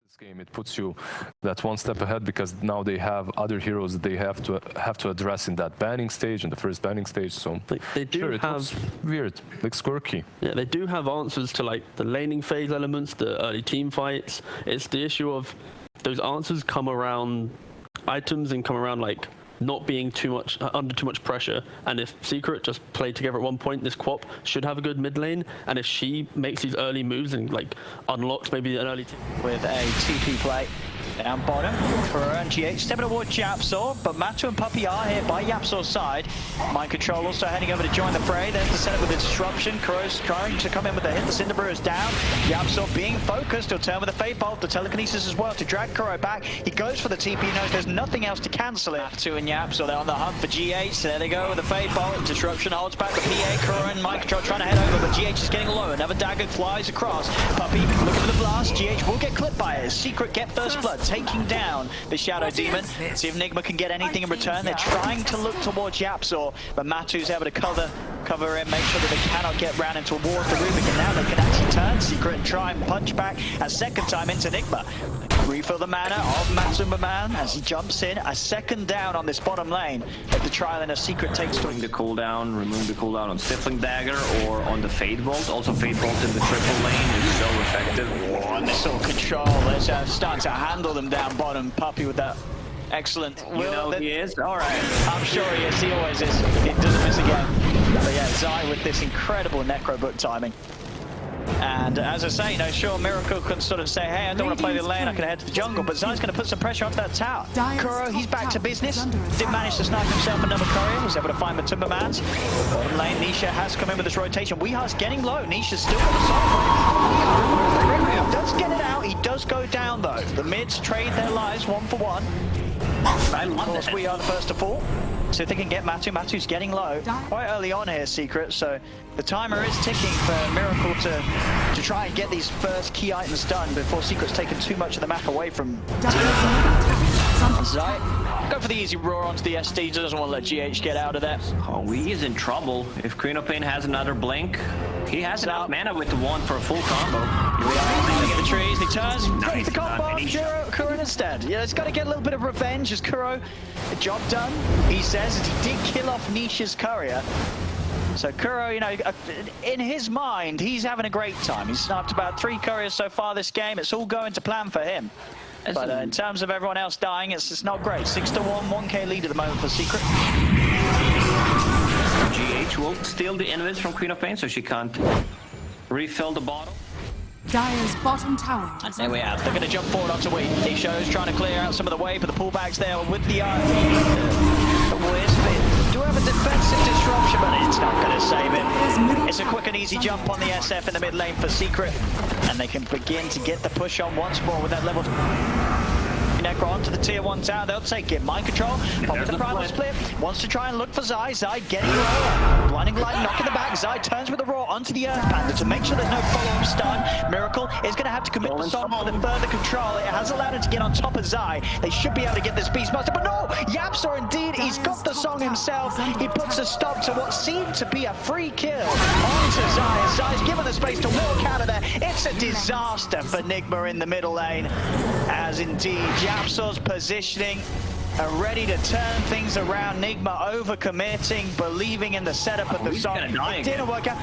This game, it puts you that one step ahead because now they have other heroes that they have to address in that banning stage, in the first banning stage. So they do sure, have weird, like quirky. Yeah, they do have answers to like the laning phase elements, the early team fights. It's the issue of those answers come around items and come around like not being too much under too much pressure. And if Secret just played together at one point, this Quap should have a good mid lane. And if she makes these early moves and like unlocks maybe an early team with a TP play down bottom for GH, stepping towards Yapsor, but Matu and Puppey are hit by Yapsor's side. Mind Control also heading over to join the fray. There's the setup with the disruption. Kuro's trying to come in with a hit. The Cinderbrew is down. Yapsor being focused. He'll turn with a Fate Bolt, the telekinesis as well to drag Kuro back. He goes for the TP, knows there's nothing else to cancel it. Matu and Yapsor, they're on the hunt for GH. There they go with the Fate Bolt. Disruption holds back the PA. Kuro and Mind Control trying to head over, but GH is getting low. Another dagger flies across. Puppey looking for the blast. GH will get clipped by it. Secret get first blood, taking down the Shadow Demon. See if NIGMA can get anything in return. They're trying to look towards Yapsor, but Matu's able to cover in, make sure that they cannot get round into a war of the Rubik, and now they can actually turn Secret and try and punch back a second time into NIGMA. Refill the mana of Matsumbaman as he jumps in. A second down on this bottom lane. If the trial in a Secret takes to the cooldown, remove the cooldown on Stifling Dagger or on the Fate Bolt. Also Fate Bolt in the triple lane is so effective. Oh, missile control. They're starting to handle them down bottom. Puppey with that excellent. You know he is? Alright. I'm sure he is. He always is. He doesn't miss again. But yeah, Zai with this incredible Necro Book timing. And as I say, you know, sure, Miracle can sort of say, hey, I don't want to play the lane, I can head to the jungle, but Zai's going to put some pressure onto that tower. Kuro, he's back to business. Did manage to snipe himself another courier. Was able to find Matumbaman's. Bottom lane, Nisha has come in with this rotation. Weehar's getting low. Nisha's still got the side. He does get it out. He does go down, though. The mids trade their lives 1 for 1. Of course, we are the first to fall. So if they can get Matu, Matu's getting low quite early on here, Secret. So the timer is ticking for Miracle to try and get these first key items done before Secret's taken too much of the map away from Zai. Go for the easy roar onto the SD, doesn't want to let GH get out of there. Oh, he is in trouble. If Queen of Pain has another blink, he has enough mana with the wand for a full combo. Here we are, looking at the trees, he turns, nice. The combo, Kuro instead. Yeah, it's got to get a little bit of revenge as Kuro, the job done, he says, as he did kill off Nisha's courier. So Kuro, you know, in his mind, he's having a great time. He's sniped about 3 couriers so far this game. It's all going to plan for him. But in terms of everyone else dying, it's not great. 6-1, 1k lead at the moment for Secret. GH will steal the invis from Queen of Pain, so she can't refill the bottle. Dire's bottom tower. And there we have. They're going to jump forward onto Wheat. Nisha's trying to clear out some of the way, but the pullbacks there with the Wisp. Do have a defensive disruption, but it's not going to save it. It's a quick and easy jump on the SF in the mid lane for Secret, and they can begin to get the push on once more with that level. Necro onto the tier 1 tower, they'll take it. Mind Control, pop with the primal split, wants to try and look for Zai. Zai getting low. Blinding Light knocking the back. Zai turns with the roar onto the Earth Panther to make sure there's no follow-up stun. Miracle is going to have to commit the song for the further control. It has allowed him to get on top of Zai. They should be able to get this Beastmaster, but no! Yapsor indeed, he's got the song himself. He puts a stop to what seemed to be a free kill onto Zai. Zai's given the space to walk out of there. It's a disaster for NIGMA in the middle lane, as indeed Yapsor's positioning ready to turn things around. NIGMA overcommitting, believing in the setup of the song. It didn't work out.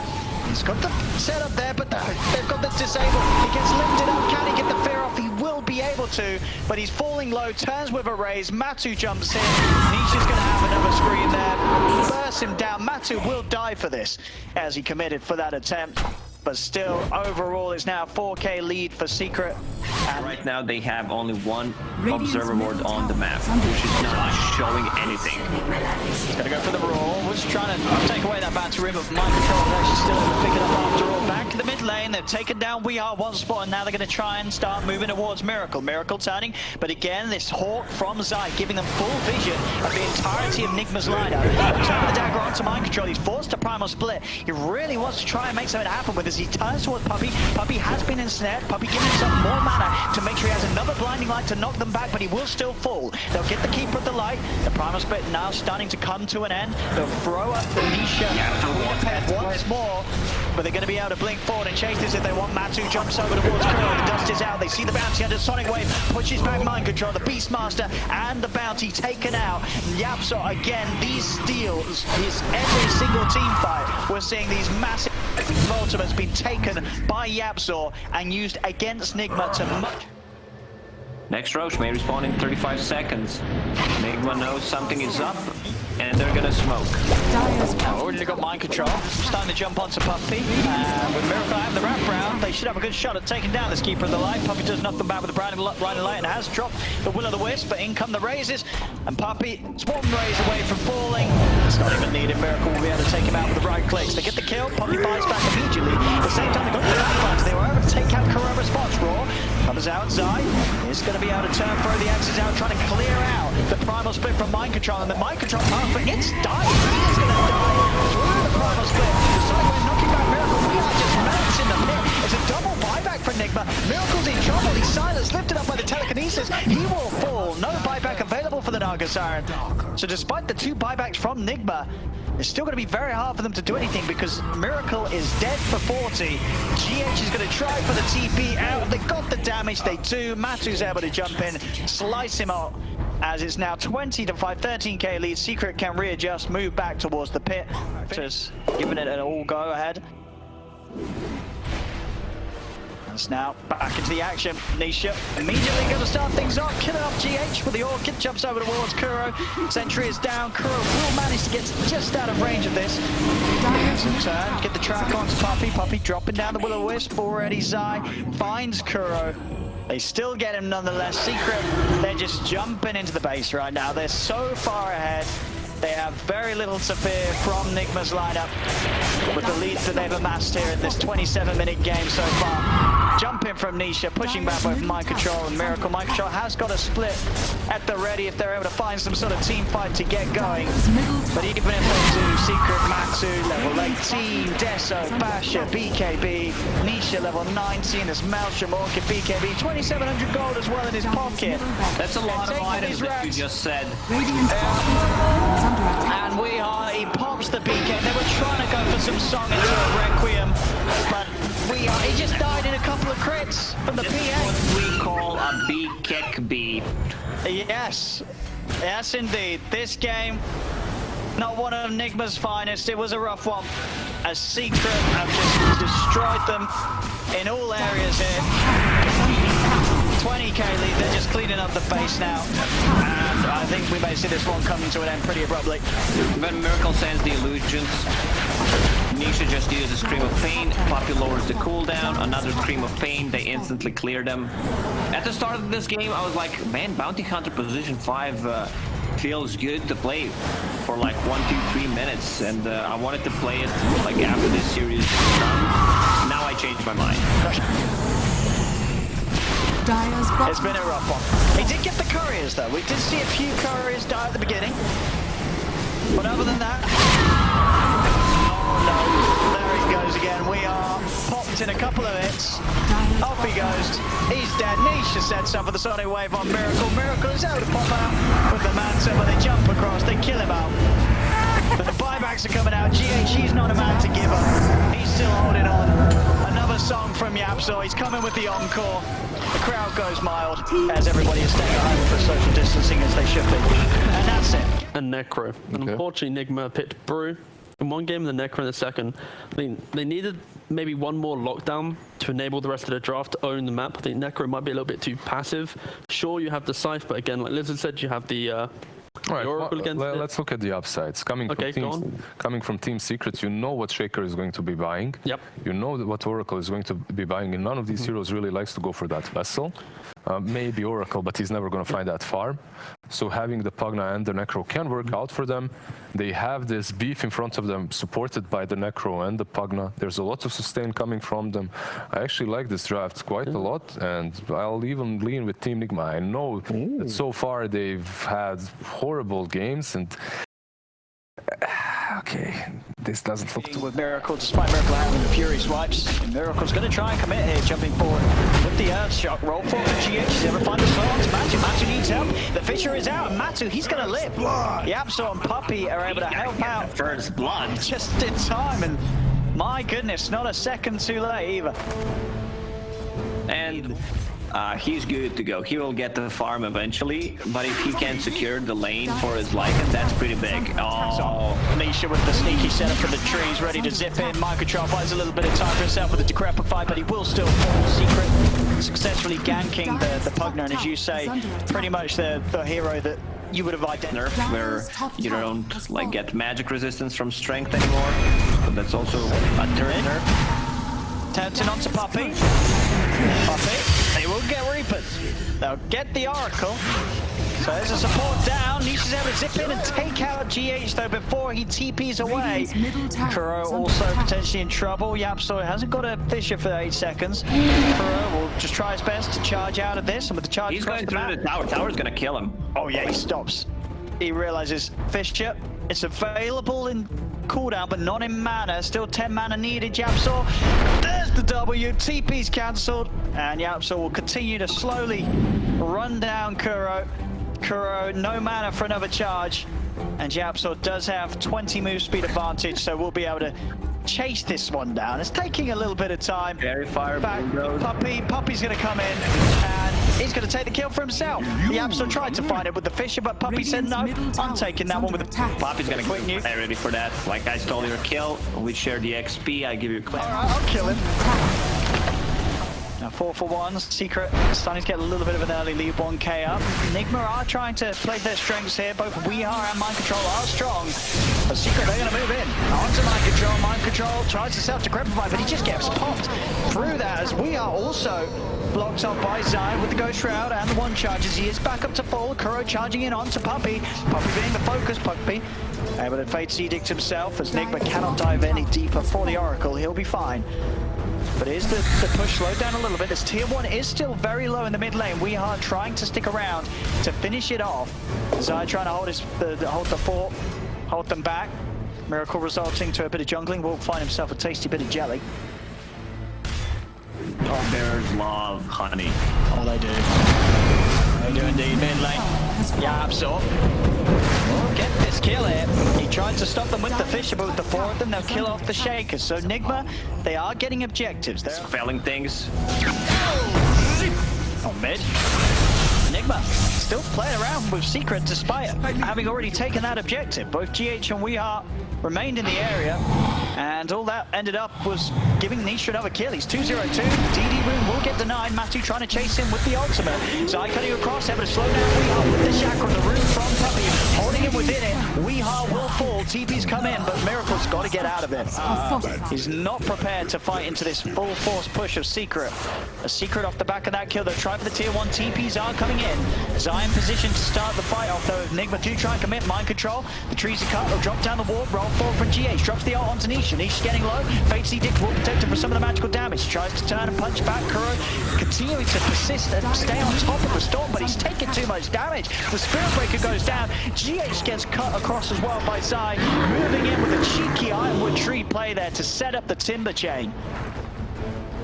He's got the setup there, but they've got this disabled. He gets lifted up. Can he get the fear off? He will be able to, but he's falling low. Turns with a raise. Matu jumps in. Nisha's going to have another screen there. Bursts him down. Matu will die for this, as he committed for that attempt. But still, overall, it's now a 4k lead for Secret. And right now, they have only one observer board on the map, which is not showing anything. He's going to go for the roar. Was trying to take away that battery, but Mind Control is actually still able to pick it up after all. Back in the mid lane, they've taken down We Are one spot, and now they're going to try and start moving towards Miracle. Miracle turning, but again, this Hawk from Zai, giving them full vision of the entirety of NIGMA's lineup. Turning the dagger onto Mind Control. He's forced to primal split. He really wants to try and make something happen with this. He turns towards Puppey. Puppey has been ensnared. Puppey giving himself more mana to make sure he has another blinding light to knock them back, but he will still fall. They'll get the Keeper of the Light. The primal split now starting to come to an end. They'll throw up the Nisha once more, but they're going to be able to blink forward. And chase this if they want. Matu jumps over towards Kuro. The dust is out. They see the bounty under Sonic Wave. Pushes back Mind Control. The Beastmaster and the bounty taken out. Yapso again. These steals is every single team fight. We're seeing these massive ultimates being taken by Yapso and used against NIGMA to much. Next Roche may respawn in 35 seconds. NIGMA knows something is up, and they're gonna smoke. Already got Mind Control. Starting to jump onto Puppy. And with Miracle having the wraparound, they should have a good shot at taking down this Keeper of the Light. Puppy does knock them back with the Blinding Light and has dropped the Will of the Wisp, but in come the Razes. And Puppy, it's one raise away from falling. It's not even needed. Miracle will be able to take him out with the right clicks. They get the kill. Puppy bites back immediately. At the same time, they got the backbite. They were able to take out Kuroba's spots. Raw comes out. Zai is going to be able to turn, throw the axes out, trying to clear out the Primal Split from Mind Control. And the Mind Control path, but it's dying. He is going to die through the Primal Split. The Sideway knocking back Miracle. We are just melts in the pit. It's a double buyback for NIGMA. Miracle's in trouble. He's silenced, lifted up by the telekinesis. He will fall. No buyback available for the Naga Siren. So despite the 2 buybacks from NIGMA, it's still going to be very hard for them to do anything because Miracle is dead for 40. GH is going to try for the TP out. They got the damage. They do. Matu's able to jump in, slice him out. As it's now 20 to 5, 13k lead. Secret can readjust, move back towards the pit. Just giving it an all go ahead. It's now back into the action. Nisha immediately going to start things off, killing off GH with the Orchid, jumps over towards Kuro. Sentry is down. Kuro will manage to get just out of range of this. Turn, get the track onto Puppy. Puppy dropping down the Will-O-Wisp already. Zai finds Kuro. They still get him nonetheless. Secret, they're just jumping into the base right now. They're so far ahead. They have very little to fear from NIGMA's lineup with the leads that they've amassed here in this 27-minute game so far. Jumping from Nisha, pushing back with Mind Control and Miracle. Mind Control has got a split at the ready if they're able to find some sort of team fight to get going. But even if they do, Secret, Matu, level 18, Deso, Basha, BKB, Nisha, level 19, this Maelstrom, Orchid, BKB, 2,700 gold as well in his pocket. That's a lot of items that you just said. And he pops the BK. They were trying to go for some song into a Requiem, but he just died in a couple of crits from the PA. What we call a B-kick-B. Yes, yes indeed. This game, not one of NIGMA's finest. It was a rough one. As Secret have just destroyed them in all areas here. 20k lead, they're just cleaning up the face now. And I think we may see this one coming to an end pretty abruptly. When Miracle sends the illusions, Nisha just uses a Scream of Pain, Puppy lowers the cooldown, another Scream of Pain, they instantly clear them. At the start of this game, I was like, man, Bounty Hunter position 5 feels good to play for like 1, 2, 3 minutes, and I wanted to play it like after this series is done. Now I changed my mind. It's been a rough one. He did get the couriers though. We did see a few couriers die at the beginning. But other than that... Oh no, there he goes again. We are popped in a couple of hits. Off he goes. He's dead. Nisha sets up for the Sonic Wave on Miracle. Miracle is able to pop out with the Manta, but they jump across. They kill him out. The buybacks are coming out. GH, he's not a man to give up. He's still holding on. Another song from Yapso. He's coming with the encore. The crowd goes mild as everybody is staying at home for social distancing as they should be. And that's it. And Necro. And unfortunately, NIGMA picked Brew in one game and the Necro in the second. I think they needed maybe one more lockdown to enable the rest of the draft to own the map. I think Necro might be a little bit too passive. Sure, you have the Scythe, but again, like Lizard said, you have the... All right, let's look at the upsides. Coming from Team Secret, you know what Shaker is going to be buying. Yep. You know what Oracle is going to be buying, and none of these heroes really likes to go for that vessel. Maybe Oracle, but he's never going to find that farm. So having the Pugna and the Necro can work out for them. They have this beef in front of them, supported by the Necro and the Pugna. There's a lot of sustain coming from them. I actually like this draft quite a lot, and I'll even lean with Team NIGMA. I know that so far they've had horrible games, and okay, this doesn't look too... With Miracle, despite Miracle having the Fury swipes, Miracle's going to try and commit here, jumping forward with the Earth Shock. Roll forward to GH, he's able to find the slots. Matu needs help. The Fisher is out, and Matu, he's going to live. Yapso and Puppy are able to help out. First blood. Just in time, and My goodness, not a second too late either. And he's good to go. He will get the farm eventually, but if he can secure the lane for his liking, that's pretty big. Oh, Nisha with the sneaky setup for the trees, ready to zip in. Mind Control buys a little bit of time for himself with the Decrepify, but he will still fall. Secret successfully ganking the Pugner, and as you say, pretty much the hero that you would have identified. nerf where you don't like get magic resistance from strength anymore, but that's also a turn nerf. Tempting onto Puppy. Puppy, they will get Reapers. They'll get the Oracle. So there's a support down. Nisha's able to zip in and take out GH though before he TPs away. Kuro also potentially in trouble. Yapso hasn't got a Fissure for 8 seconds. Kuro will just try his best to charge out of this, and with the charge He's going through the tower. Tower's gonna kill him. Oh yeah, he stops. He realizes Fissure, it's available in cooldown, but not in mana. Still 10 mana needed. Yapso, there's the W. TP's cancelled, and Yapso will continue to slowly run down Kuro. Kuro, no mana for another charge, and Yapso does have 20 move speed advantage, so we'll be able to chase this one down. It's taking a little bit of time. Very fire. Puppy's gonna come in, and he's gonna take the kill for himself. Yapso tried to find it with the Fissure, but Puppy said no. I'm taking that one with the Puppy's gonna quick nuke. I'm ready for that. Like, I stole your kill. We share the XP. I give you claim. Alright, I'll kill him. Now 4 for 1. Secret starting to get a little bit of an early lead, 1k up. NIGMA are trying to play their strengths here. Both We Are and Mind Control are strong. But Secret, they're going to move in. Onto Mind Control. Mind Control tries to self-decrepify, but he just gets popped through that, as We Are also blocked up by Zion with the Ghost Shroud and the 1 charges. He is back up to full. Kuro charging in onto Puppy. Puppy being the focus. Puppy able to Fate's Edict himself, as NIGMA cannot dive any deeper for the Oracle. He'll be fine. But is the push slowed down a little bit? This tier 1 is still very low in the mid lane. We are trying to stick around to finish it off. Zai trying to hold the fort, hold them back. Miracle resulting to a bit of jungling. Will find himself a tasty bit of jelly. Oh, bears love honey. Oh, they do. They do indeed. Mid lane. Yapso. Oh, get this kill here. He tried to stop them with the Fissure, but with the 4 of them, they'll kill off the Shakers. So NIGMA, they are getting objectives. They're Spelling things. on mid. NIGMA still playing around with Secret despite having already taken that objective. Both GH and We Are remained in the area, and all that ended up was giving Nisha another kill. He's 2-0-2. DD Rune will get denied. Matu trying to chase him with the ultimate. Zai cutting across, able to slow down We Are with the Chakra. The Rune from Puppy, holding him within it. We Are will fall. TP's come in, but Miracle's got to get out of it. He's not prepared to fight into this full force push of Secret. A Secret off the back of that kill. They'll try for the tier 1. TPs are coming in. Zion positioned to start the fight off though. If NIGMA do try and commit Mind Control, the trees are cut. They'll drop down the wall. Roll forward from GH. Drops the ult onto Nisha. Nisha's getting low. Fate's Edict will protect him from some of the magical damage. Tries to turn and punch back. Kuro continuing to persist and stay on top of the storm, but he's taking too much damage. The Spirit Breaker goes down. GH gets cut across as well by Zai. Moving in with a cheeky Ironwood tree play there to set up the Timber Chain.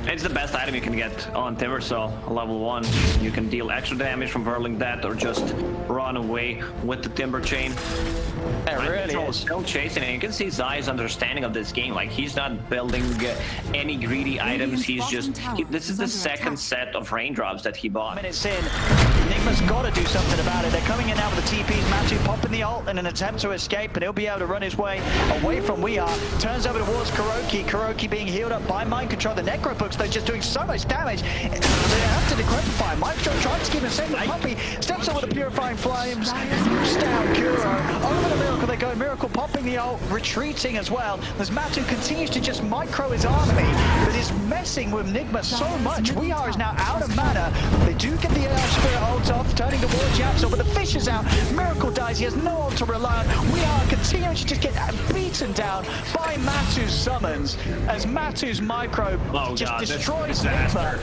It's the best item you can get on Timbersaw, level 1. You can deal extra damage from whirling that, or just run away with the Timber Chain. It really is. Still chasing, and you can see Zai's understanding of this game. Like, he's not building any greedy items. He's just... this is the second set of raindrops that he bought. Minutes in, NIGMA's got to do something about it. They're coming in now with the TPs. Matu popping the ult in an attempt to escape, and he'll be able to run his way away from We Are. Turns over towards Kuroki. Kuroki being healed up by Mind Control. The Necro Books, though, just doing so much damage. They have to decrepify. Mind Control tries to keep him safe. Puppy steps over the Purifying Flames. Moves down Kuro. Over the Miracle they go. Miracle popping the ult, retreating as well. As Matu continues to just micro his army, but is messing with NIGMA so much. We Are is now out of mana. They do get the Spirit ult off, turning towards Yapso, but the fish is out. Miracle dies. He has no ult to rely on. We Are continuing to just get beaten down by Matu's summons, as Matu's micro destroys NIGMA.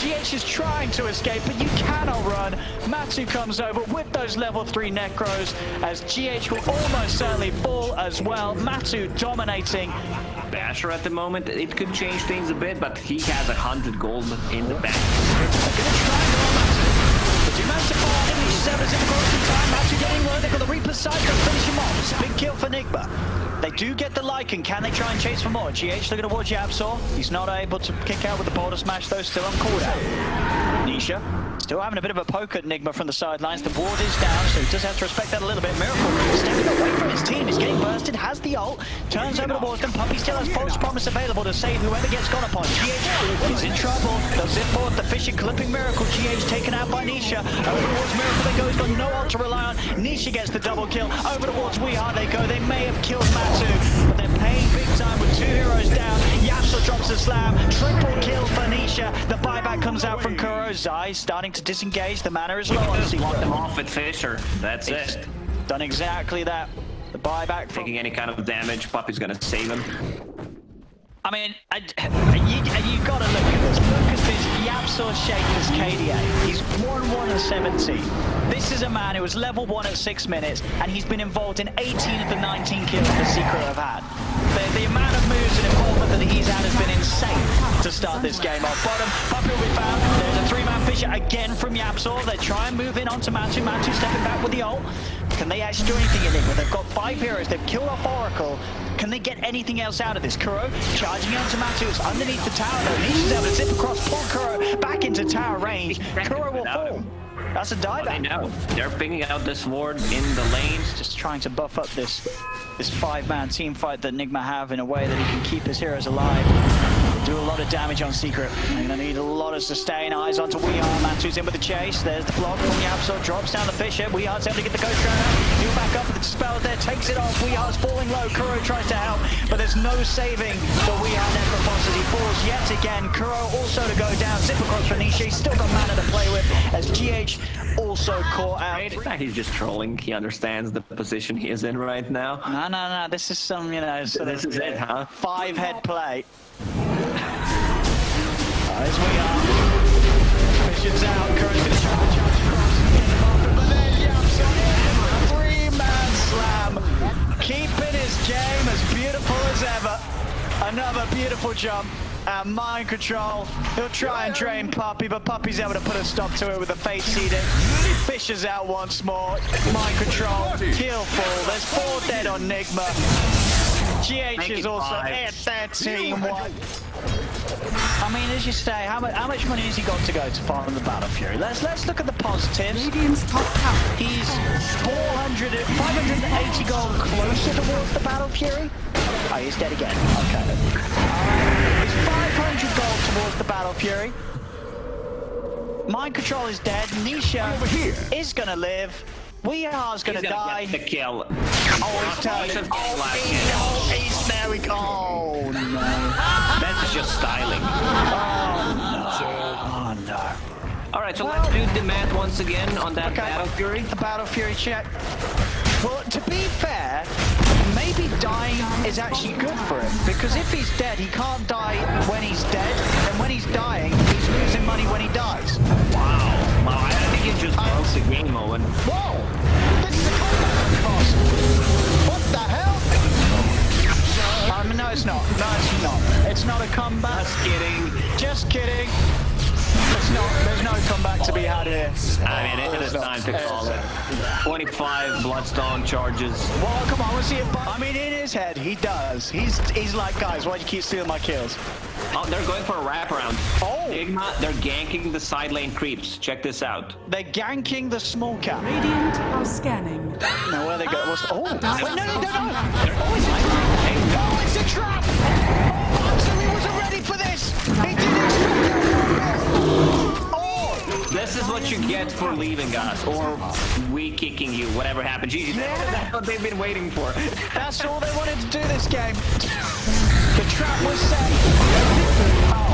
GH is trying to escape, but you cannot run. Matu comes over with those level 3 Necros, as GH will almost certainly fall as well. Matu dominating. Basher at the moment, it could change things a bit, but he has 100 gold in the bank. They're going to try and go on Matu. But do manage to fall on him. He's 7 in the closing time. Matu getting low. They've got the Reaper's side. They'll finish him off. Big kill for NIGMA. They do get the Lycan. Can they try and chase for more? GH looking towards Yapsor. He's not able to kick out with the boulder smash, though, still on cooldown. Nisha still having a bit of a poke at Nigma from the sidelines. The ward is down, so he does have to respect that a little bit. Miracle stepping away from his team. He's getting bursted, has the ult, turns over the walls, and Puppy still has false promise available to save whoever gets gone upon. GH is in trouble. They'll zip forward. The Fisher clipping Miracle. GH taken out by Nisha. Over towards Miracle they go. He's got no ult to rely on. Nisha gets the double kill. Over towards Weehart they go. They may have killed Matu, but they're paying big time with 2 heroes down. Yapsor drops the slam. Triple kill for Nisha. The buyback comes out from Kuro. Zai starting to disengage. The mana is low on Just want them off with Fisher. That's it. Done exactly that. The buyback from... Taking any kind of damage, Puppy's gonna save him. I mean, you gotta look at this. Look at this Yapsor Shaker's KDA. He's 1-1 and 17. This is a man who was level 1 at 6 minutes, and he's been involved in 18 of the 19 kills the Secret have had. The amount of moves and involvement that he's had has been insane to start this game off. Bottom, Puppy will be found. There's a 3-man Fisher again from Yapsor. They try and move in onto Matu. Matu stepping back with the ult. Can they actually do anything in it? They've got 5 heroes. They've killed off Oracle. Can they get anything else out of this? Kuro charging onto Matu. It's underneath the tower though. Nisha's able to zip across, pull Kuro back into tower range. Kuro will fall. That's a dieback. I know. They're picking out this ward in the lanes. Just trying to buff up this 5-man team fight that Nigma have in a way that he can keep his heroes alive. Do a lot of damage on Secret. They're going to need a lot of sustain. Eyes onto Weehart. Matu's in with the chase. There's the block from Yapsor. Drops down the Fisher. Weehart's able to get the Ghost Runner. He'll back up with the dispel there. Takes it off. Weehart's falling low. Kuro tries to help, but there's no saving the Weehart Necrophos as he falls yet again. Kuro also to go down. Zip across for Nisha. He's still got mana to play with as GH also caught out. In fact, he's just trolling. He understands the position he is in right now. No. This is some, you know, sort This of, is it, huh? 5-head play. As we are. Fisher's out. Kuro's going to try to charge across. But then Yapsor in. 3-man slam. Keeping his game as beautiful as ever. Another beautiful jump. Mind control. He'll try and drain Puppy, but Puppy's able to put a stop to it with a Fate Seeded. Fisher's out once more. Mind control. Kill full. There's 4 dead on Nigma. GH is also at their team 1. I mean, as you say, how much money has he got to go to farm the Battle Fury? Let's look at the positives. Radiant's top tower. He's 580 gold closer towards the Battle Fury. Oh, he's dead again. Okay. He's 500 gold towards the Battle Fury. Mind Control is dead. Nisha is gonna live. Weehart's gonna die. Get the kill. Oh, he's turning. Oh, he's there we go. Oh, no. That's just styling. Oh, no. All right, so let's do the math once again on that Battle Fury. The Battle Fury check. Well, to be fair, maybe dying is actually good for him, because if he's dead, he can't die when he's dead, and when he's dying, he's losing money when he dies. Wow, I think you just broke the game, Owen. Whoa! This is a comeback cost. What the hell? No, it's not. No, it's not. It's not a comeback. Just kidding. Just kidding. It's not. There's no comeback to be had here. I mean, it is time to call it. 25 Bloodstone charges. Well, come on, we'll see it. I mean, in his head, he does. He's like, guys, why'd you keep stealing my kills? Oh, they're going for a wraparound. Oh! NIGMA, they're ganking the side lane creeps. Check this out. They're ganking the small cap. Radiant are scanning. Now, where they go? What's the... Oh! Wait, no, Oh, it's a trap! Oh, so he wasn't ready for this! He didn't expect it! Oh! This is what you get for leaving us, or we kicking you, whatever happened. GG, that's what they've been waiting for. That's all they wanted to do this game. The trap was set. Oh,